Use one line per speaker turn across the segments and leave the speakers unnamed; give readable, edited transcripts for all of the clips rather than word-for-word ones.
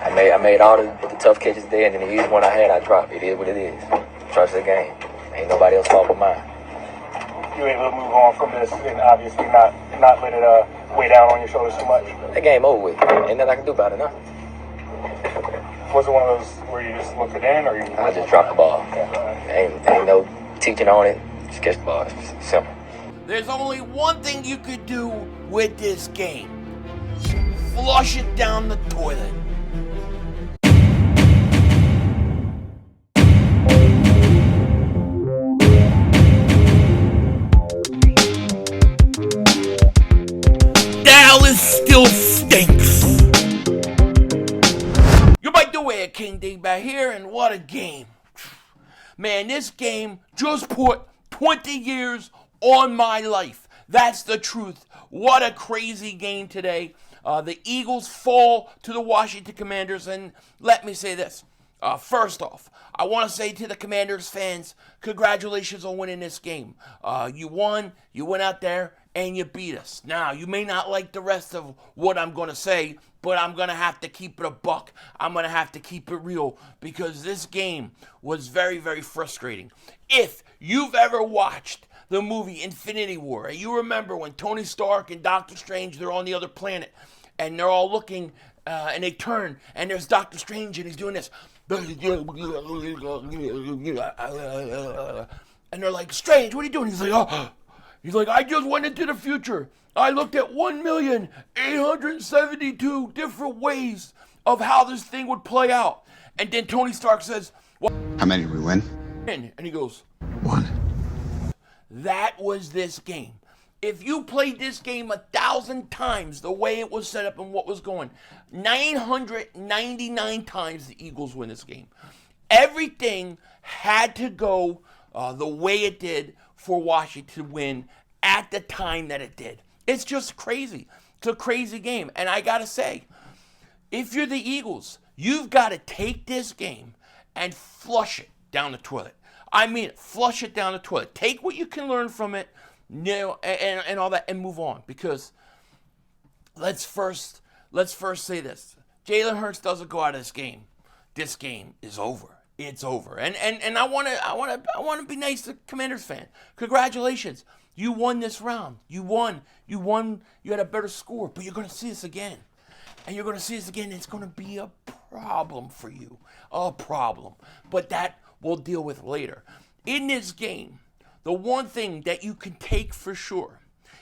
I made all the tough catches there, and then the easy one I had, I dropped. It is what it is. Trust the game. Ain't nobody else fault but mine.
You able to move on from this and obviously not let it weigh down on your shoulders too much?
That game over with. Ain't nothing I can do about it now.
Was it one of those where you just looked it in, or you?
I just dropped the ball. Ain't no teaching on it. Just catch the ball. It's simple.
There's only one thing you could do with this game. Flush it down the toilet. Dallas still stinks. You might do it, King Dingbat here, and what a game. Man, this game just put 20 years on my life. That's the truth. What a crazy game today. The Eagles fall to the Washington Commanders, and let me say this. First off, I want to say to the Commanders fans, congratulations on winning this game. You won, you went out there, and you beat us. Now, you may not like the rest of what I'm going to say, but I'm going to have to keep it a buck. I'm going to have to keep it real, because this game was very, very frustrating. If you've ever watched the movie Infinity War, and you remember when Tony Stark and Doctor Strange, they're on the other planet, and they're all looking, and they turn, and there's Doctor Strange, and he's doing this. And they're like, Strange, what are you doing? He's like, oh. He's like, I just went into the future. I looked at 1,872 different ways of how this thing would play out. And then Tony Stark says, well,
how many did we win?
And he goes,
1.
That was this game. If you played this game 1,000 times the way it was set up and what was going, 999 times the Eagles win this game. Everything had to go the way it did for Washington to win at the time that it did. It's just crazy. It's a crazy game. And I got to say, if you're the Eagles, you've got to take this game and flush it down the toilet. I mean, flush it down the toilet. Take what you can learn from it, you know, and all that, and move on. Because let's first say this: Jalen Hurts doesn't go out of this game is over. It's over. And I want to be nice to Commanders fan. Congratulations, you won this round. You won. You had a better score, but you're going to see this again. And you're going to see this again, and it's going to be a problem for you. A problem. But that we'll deal with later. In this game, the one thing that you can take for sure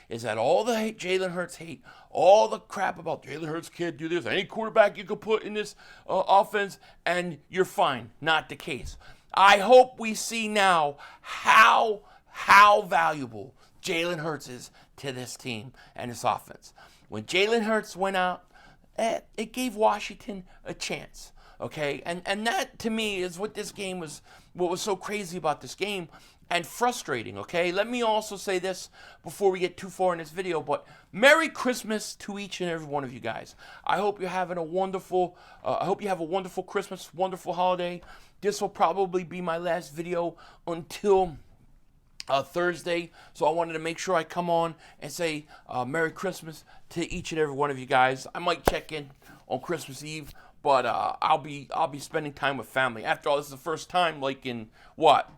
is that all the hate Jalen Hurts hate, all the crap about Jalen Hurts can't do this, any quarterback you could put in this offense, and you're fine. Not the case. I hope we see now how valuable Jalen Hurts is to this team and this offense. When Jalen Hurts went out, it gave Washington a chance. Okay, and that to me is what this game was, what was so crazy about this game and frustrating. Okay, let me also say this before we get too far in this video, but Merry Christmas to each and every one of you guys. I hope you're having a wonderful, Christmas, wonderful holiday. This will probably be my last video until Thursday, so I wanted to make sure I come on and say Merry Christmas to each and every one of you guys. I might check in on Christmas Eve, but I'll be spending time with family. After all, this is the first time, like in what,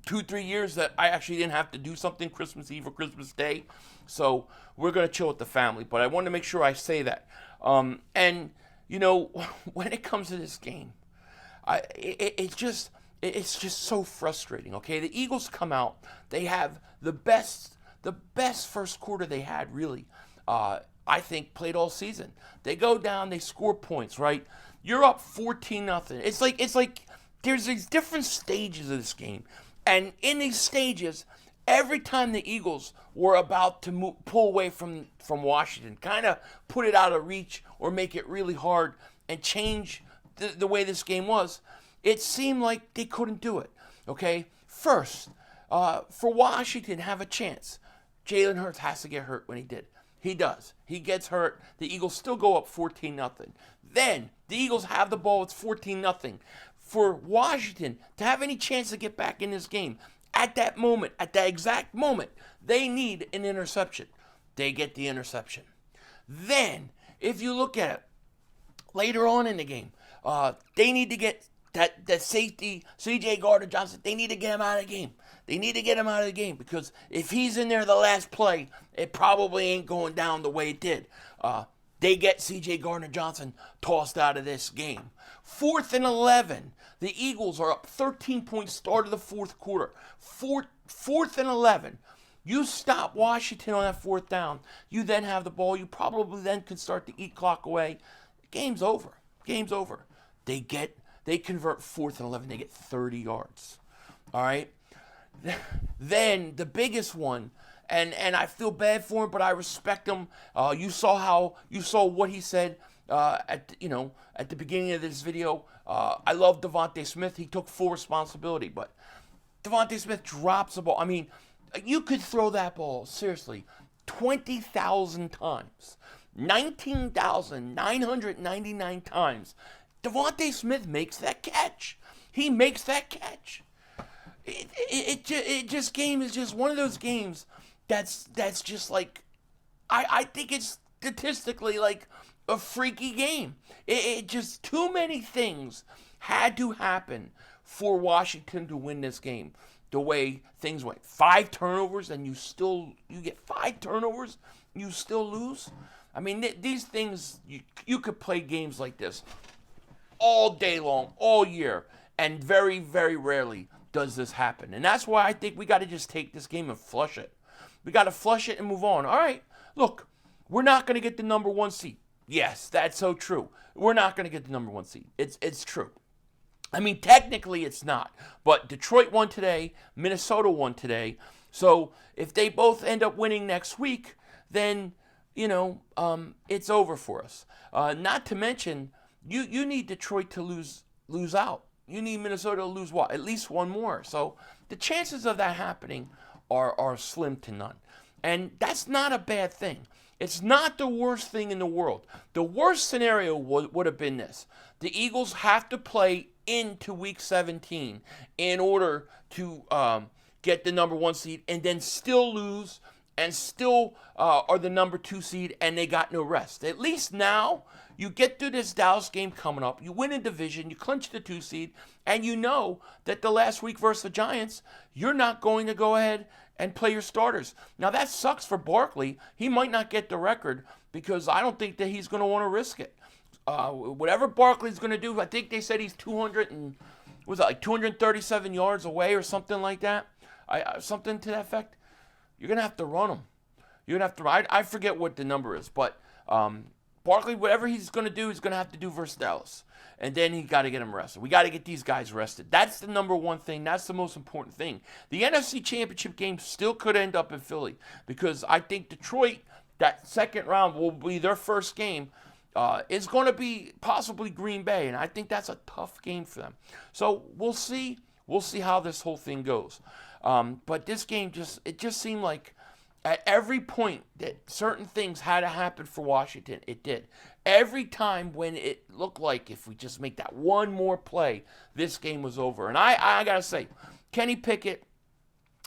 2-3 years, that I actually didn't have to do something Christmas Eve or Christmas Day. So we're gonna chill with the family. But I wanted to make sure I say that. And you know, when it comes to this game, it's just so frustrating. Okay, the Eagles come out, they have the best first quarter they had, really. I think played all season. They go down, they score points, right? You're up 14-0. It's like there's these different stages of this game, and in these stages, every time the Eagles were about to pull away from Washington, kind of put it out of reach or make it really hard and change the way this game was, it seemed like they couldn't do it. Okay, first, for Washington to have a chance, Jalen Hurts has to get hurt when he did. He does. He gets hurt. The Eagles still go up 14-0. Then the Eagles have the ball. It's 14-0. For Washington to have any chance to get back in this game, at that moment, at that exact moment, they need an interception. They get the interception. Then, if you look at it, later on in the game. They need to get that safety, CJ Gardner-Johnson, they need to get him out of the game. They need to get him out of the game because if he's in there the last play, it probably ain't going down the way it did. They get CJ Gardner-Johnson tossed out of this game. 4th and 11. The Eagles are up 13 points start of the fourth quarter. 4th and 11. You stop Washington on that 4th down. You then have the ball. You probably then can start to eat clock away. Game's over. Game's over. They convert 4th and 11. They get 30 yards. All right. Then the biggest one, and I feel bad for him, but I respect him. You saw what he said at the beginning of this video. I love Devonta Smith. He took full responsibility, but Devonta Smith drops the ball. I mean, you could throw that ball seriously 20,000 times, 19,999 times. Devonta Smith makes that catch. He makes that catch. It just game is just one of those games that's just like I think it's statistically like a freaky game. It just too many things had to happen for Washington to win this game. The way things went, 5 turnovers and you get 5 turnovers, you still lose. I mean, these things you could play games like this all day long, all year, and very, very rarely does this happen. And that's why I think we got to just take this game and flush it. We got to flush it and move on. All right, look, we're not going to get the number 1 seed. Yes, that's so true. We're not going to get the number 1 seed. It's true. I mean, technically it's not. But Detroit won today. Minnesota won today. So if they both end up winning next week, then, it's over for us. Not to mention, you need Detroit to lose out. You need Minnesota to lose what? At least one more. So the chances of that happening are slim to none. And that's not a bad thing. It's not the worst thing in the world. The worst scenario would have been this. The Eagles have to play into Week 17 in order to get the number 1 seed and then still lose and still are the number 2 seed and they got no rest. At least now you get through this Dallas game coming up, you win a division, you clinch the 2 seed, and you know that the last week versus the Giants, you're not going to go ahead and play your starters. Now that sucks for Barkley. He might not get the record because I don't think that he's going to want to risk it. Whatever Barkley's going to do, I think they said he's 237 yards away or something like that. Something to that effect. You're going to have to run him. You're going to have to. I forget what the number is, but Barkley, whatever he's going to do, he's going to have to do versus Dallas. And then he got to get him rested. We got to get these guys rested. That's the number 1 thing. That's the most important thing. The NFC Championship game still could end up in Philly because I think Detroit, that second round will be their first game. It's going to be possibly Green Bay, and I think that's a tough game for them. So we'll see. We'll see how this whole thing goes. But this game just seemed like at every point that certain things had to happen for Washington, it did. Every time when it looked like if we just make that one more play, this game was over. And I got to say, Kenny Pickett,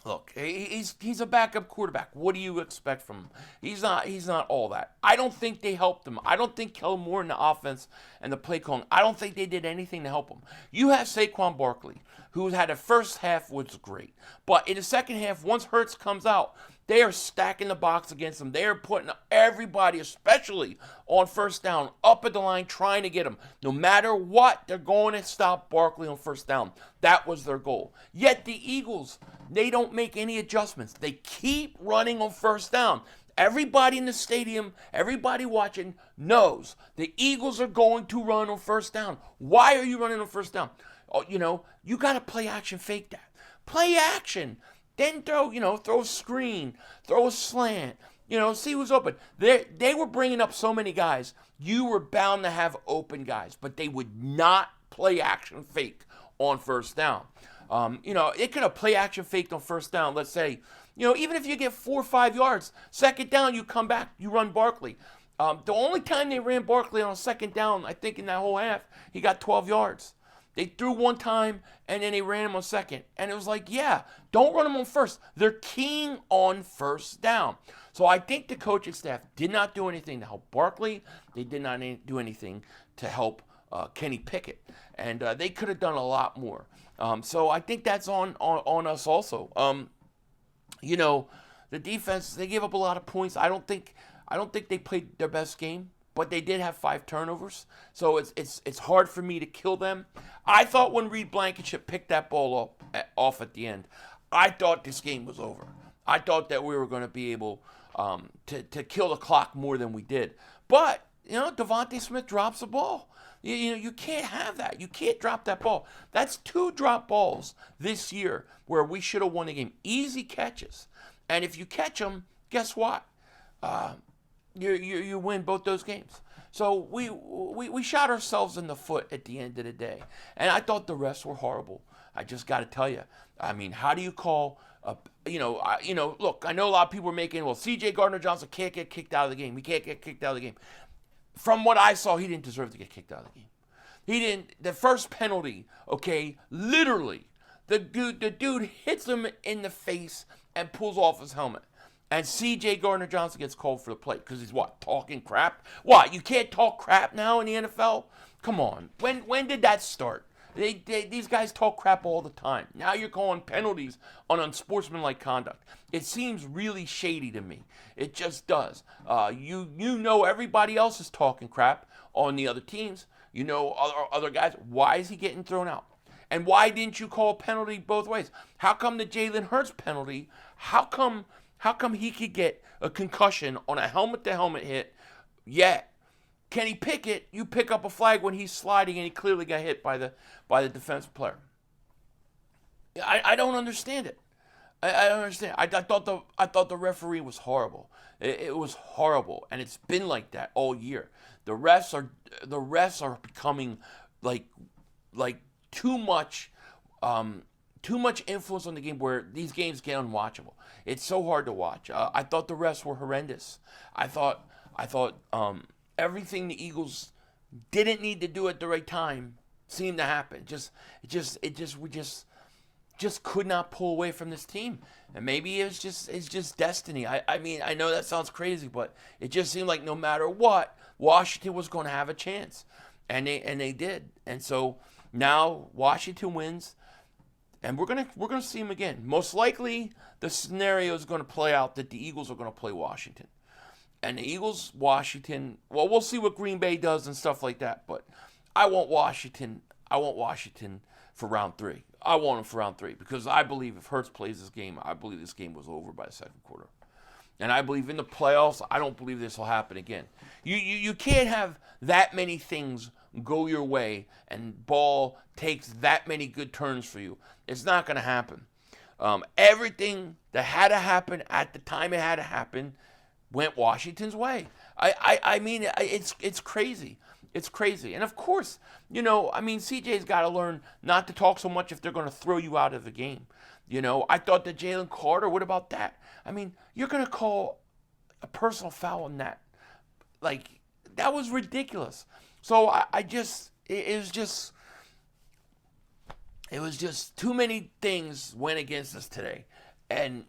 look, he's a backup quarterback. What do you expect from him? He's not all that. I don't think they helped him. I don't think Kellen Moore in the offense and the play calling, I don't think they did anything to help him. You have Saquon Barkley, who had a first half was great. But in the second half, once Hurts comes out, they are stacking the box against him. They are putting everybody, especially on first down, up at the line trying to get him. No matter what, they're going to stop Barkley on first down. That was their goal. Yet the Eagles, they don't make any adjustments. They keep running on first down. Everybody in the stadium, everybody watching knows the Eagles are going to run on first down. Why are you running on first down? Oh, you got to play action fake that. Play action. Then throw a screen, throw a slant, see who's open. They were bringing up so many guys. You were bound to have open guys, but they would not play action fake on first down. It could have play action faked on first down. Let's say, even if you get 4 or 5 yards, second down, you come back, you run Barkley. The only time they ran Barkley on second down, I think in that whole half, he got 12 yards. They threw one time, and then they ran him on second. And it was like, yeah, don't run him on first. They're keying on first down. So I think the coaching staff did not do anything to help Barkley. They did not do anything to help Kenny Pickett, and they could have done a lot more. So I think that's on us also. The defense, they gave up a lot of points. I don't think they played their best game, but they did have 5 turnovers. So it's hard for me to kill them. I thought when Reed Blankenship picked that ball off at the end, I thought this game was over. I thought that we were going to be able to kill the clock more than we did. But Devonta Smith drops the ball. You can't have that. You can't drop that ball. That's 2 drop balls this year where we should have won the game. Easy catches. And if you catch them, guess what? You win both those games. So we shot ourselves in the foot at the end of the day. And I thought the refs were horrible. I just got to tell you. I mean, how do you call look, I know a lot of people are making, CJ Gardner-Johnson can't get kicked out of the game. He can't get kicked out of the game. From what I saw, he didn't deserve to get kicked out of the game. He didn't. The first penalty, okay, literally, the dude hits him in the face and pulls off his helmet. And CJ Gardner-Johnson gets called for the play because he's talking crap? What, you can't talk crap now in the NFL? Come on. When did that start? These guys talk crap all the time. Now you're calling penalties on unsportsmanlike conduct. It seems really shady to me. It just does. Everybody else is talking crap on the other teams. Other guys. Why is he getting thrown out? And why didn't you call a penalty both ways? How come the Jalen Hurts penalty? How come he could get a concussion on a helmet-to-helmet hit? Yet Kenny Pickett, you pick up a flag when he's sliding and he clearly got hit by the defensive player. I don't understand it. I don't understand. I thought the referee was horrible. It was horrible, and it's been like that all year. The refs are becoming like too much influence on the game where these games get unwatchable. It's so hard to watch. I thought the refs were horrendous. I thought everything the Eagles didn't need to do at the right time seemed to happen. We just could not pull away from this team. And maybe it's just destiny. I mean, I know that sounds crazy, but it just seemed like no matter what, Washington was going to have a chance. And they did. And so now Washington wins, and we're gonna see them again. Most likely the scenario is going to play out that the Eagles are going to play Washington. And the Eagles, Washington, we'll see what Green Bay does and stuff like that. But I want Washington for round 3. I want them for round 3 because I believe if Hurts plays this game, I believe this game was over by the second quarter. And I believe in the playoffs, I don't believe this will happen again. You can't have that many things go your way and ball takes that many good turns for you. It's not going to happen. Everything that had to happen at the time it had to happen went Washington's way. I mean, it's crazy. It's crazy. And of course, CJ's got to learn not to talk so much if they're going to throw you out of the game. I thought that Jalen Carter, what about that? I mean, you're going to call a personal foul on that. Like, that was ridiculous. So it was just too many things went against us today, and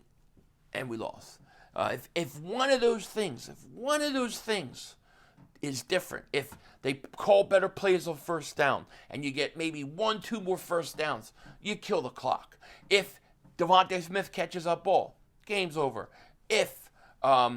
we lost. If one of those things is different, if they call better plays on first down and you get maybe 1-2 more first downs, you kill the clock. If Devonta Smith catches up ball, game's over. If that's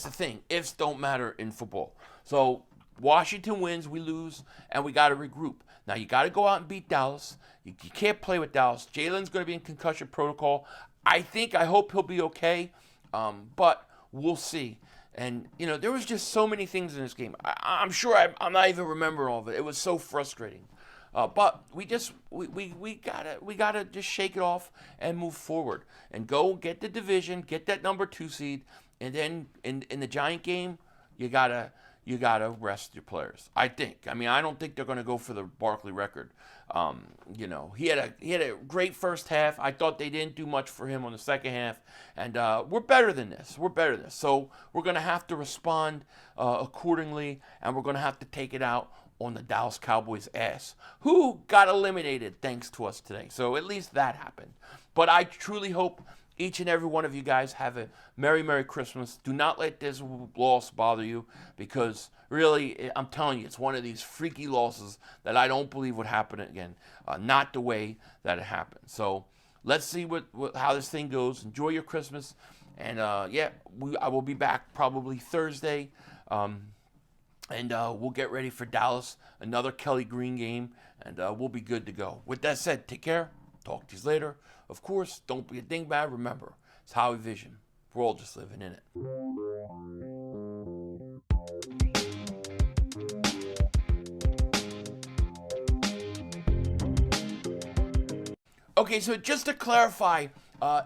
the thing. Ifs don't matter in football. So Washington wins, we lose, and we got to regroup. Now, you got to go out and beat Dallas. You can't play with Dallas. Jalen's going to be in concussion protocol. I hope he'll be okay, but we'll see. And, there was just so many things in this game. I'm sure I'm not even remembering all of it. It was so frustrating. But we gotta just shake it off and move forward and go get the division, get that number 2 seed, and then in the Giant game, you gotta rest your players. I think. I mean, I don't think they're gonna go for the Barkley record. He had a great first half. I thought they didn't do much for him on the second half, and we're better than this. So we're gonna have to respond accordingly, and we're gonna have to take it out on the Dallas Cowboys' ass, who got eliminated thanks to us today. So at least that happened. But I truly hope each and every one of you guys have a Merry, Merry Christmas. Do not let this loss bother you, because really, I'm telling you, it's one of these freaky losses that I don't believe would happen again. Not the way that it happened. So let's see how this thing goes. Enjoy your Christmas. And yeah, I will be back probably Thursday. And we'll get ready for Dallas, another Kelly Green game, and we'll be good to go. With that said, take care. Talk to you later. Of course, don't be a dingbat. Remember, it's Howie Vision. We're all just living in it. Okay, so just to clarify,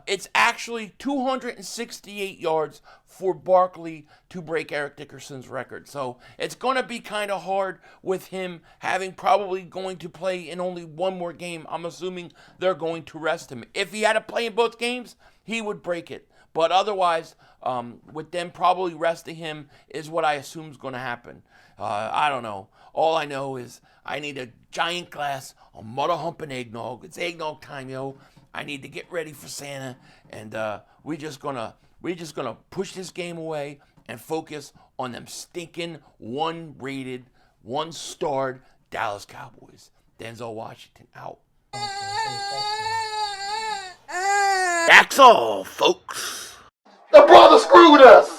it's actually 268 yards for Barkley to break Eric Dickerson's record. So it's going to be kind of hard with him having probably going to play in only one more game. I'm assuming they're going to rest him. If he had to play in both games, he would break it. But otherwise, with them probably resting him is what I assume is going to happen. I don't know. All I know is I need a giant glass of mother humping eggnog. It's eggnog time, yo. I need to get ready for Santa, and we're just gonna push this game away and focus on them stinking one-rated, one-starred Dallas Cowboys. Denzel Washington out. That's all, folks.
The brother screwed us.